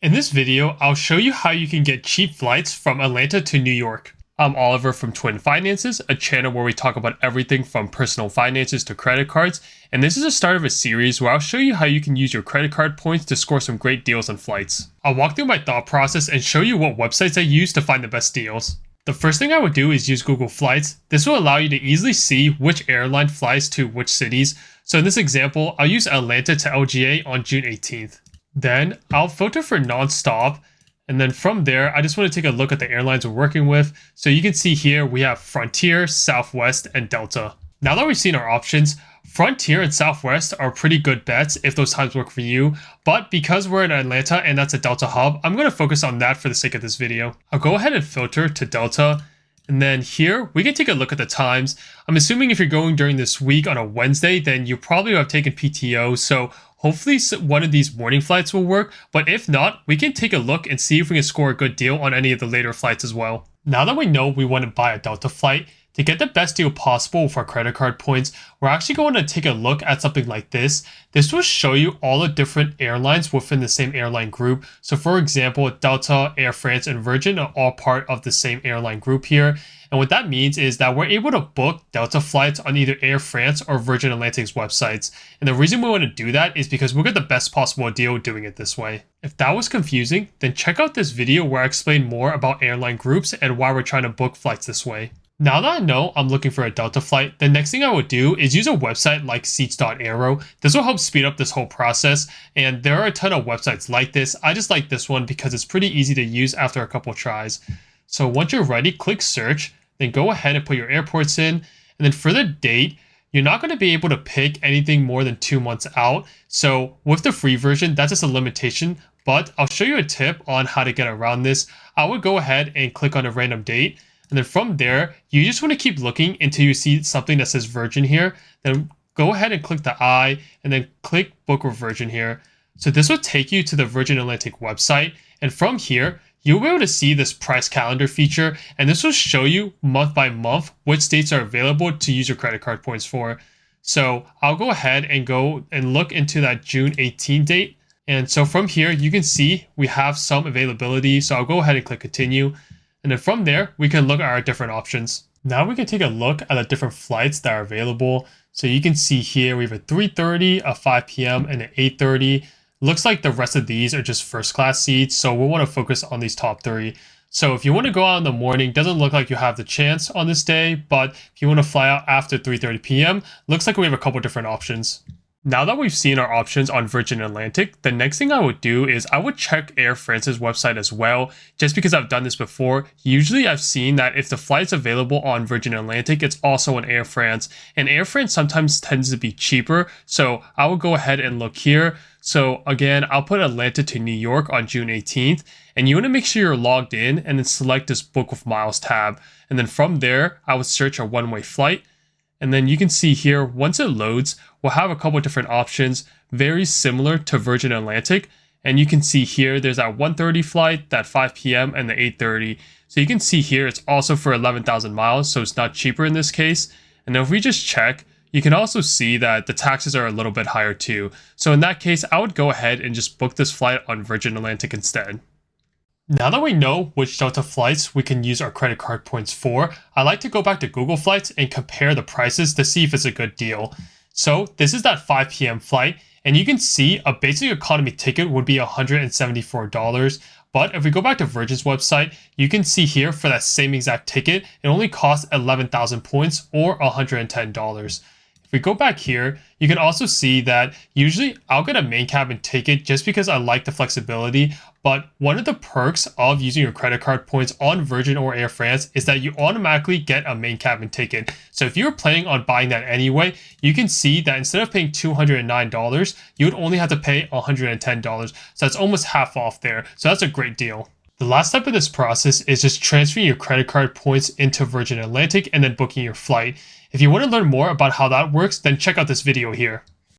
In this video, I'll show you how you can get cheap flights from Atlanta to New York. I'm Oliver from Twin Finances, a channel where we talk about everything from personal finances to credit cards, and this is the start of a series where I'll show you how you can use your credit card points to score some great deals on flights. I'll walk through my thought process and show you what websites I use to find the best deals. The first thing I would do is use Google Flights. This will allow you to easily see which airline flies to which cities. So in this example, I'll use Atlanta to LGA on June 18th. Then I'll filter for non-stop, and then from there I just want to take a look at the airlines we're working with. So you can see here we have Frontier, Southwest, and Delta. Now that we've seen our options, Frontier and Southwest are pretty good bets if those times work for you, but because we're in Atlanta and that's a Delta hub, I'm going to focus on that for the sake of this video. I'll go ahead and filter to Delta. And then here, we can take a look at the times. I'm assuming if you're going during this week on a Wednesday, then you probably have taken PTO. So hopefully one of these morning flights will work. But if not, we can take a look and see if we can score a good deal on any of the later flights as well. Now that we know we want to buy a Delta flight, to get the best deal possible with our credit card points, we're actually going to take a look at something like this. This will show you all the different airlines within the same airline group. So for example, Delta, Air France, and Virgin are all part of the same airline group here. And what that means is that we're able to book Delta flights on either Air France or Virgin Atlantic's websites. And the reason we want to do that is because we'll get the best possible deal doing it this way. If that was confusing, then check out this video where I explain more about airline groups and why we're trying to book flights this way. Now that I know I'm looking for a Delta flight, the next thing I would do is use a website like Seat.Aero. This will help speed up this whole process, and there are a ton of websites like this. I just like this one because it's pretty easy to use after a couple tries. So once you're ready, click search, then go ahead and put your airports in, and then for the date, you're not going to be able to pick anything more than 2 months out. So with the free version, that's just a limitation, but I'll show you a tip on how to get around this. I would go ahead and click on a random date. And then from there, you just want to keep looking until you see something that says Virgin here. Then go ahead and click the I and then click Book with Virgin here. So this will take you to the Virgin Atlantic website. And from here, you'll be able to see this price calendar feature. And this will show you month by month which dates are available to use your credit card points for. So I'll go ahead and go and look into that June 18 date. And so from here, you can see we have some availability. So I'll go ahead and click continue. And then from there, we can look at our different options. Now we can take a look at the different flights that are available. So you can see here, we have a 3:30, a 5 p.m., and an 8:30. Looks like the rest of these are just first class seats. So we'll want to focus on these top three. So if you want to go out in the morning, doesn't look like you have the chance on this day. But if you want to fly out after 3:30 p.m., looks like we have a couple different options. Now that we've seen our options on Virgin Atlantic, the next thing I would do is I would check Air France's website as well, just because I've done this before. Usually I've seen that if the flight's available on Virgin Atlantic, it's also on Air France, and Air France sometimes tends to be cheaper. So I will go ahead and look here. So again, I'll put Atlanta to New York on June 18th, and you want to make sure you're logged in and then select this Book with Miles tab. And then from there, I would search a one-way flight. And then you can see here, once it loads, we'll have a couple different options, very similar to Virgin Atlantic. And you can see here, there's that 1:30 flight, that 5 p.m., and the 8:30. So you can see here, it's also for 11,000 miles, so it's not cheaper in this case. And then if we just check, you can also see that the taxes are a little bit higher too. So in that case, I would go ahead and just book this flight on Virgin Atlantic instead. Now that we know which Delta flights we can use our credit card points for, I like to go back to Google Flights and compare the prices to see if it's a good deal. So this is that 5 p.m. flight, and you can see a basic economy ticket would be $174. But if we go back to Virgin's website, you can see here for that same exact ticket, it only costs 11,000 points or $110. If we go back here, you can also see that usually I'll get a main cabin ticket just because I like the flexibility. But one of the perks of using your credit card points on Virgin or Air France is that you automatically get a main cabin ticket. So if you're planning on buying that anyway, you can see that instead of paying $209, you would only have to pay $110. So that's almost half off there. So that's a great deal. The last step of this process is just transferring your credit card points into Virgin Atlantic and then booking your flight. If you want to learn more about how that works, then check out this video here.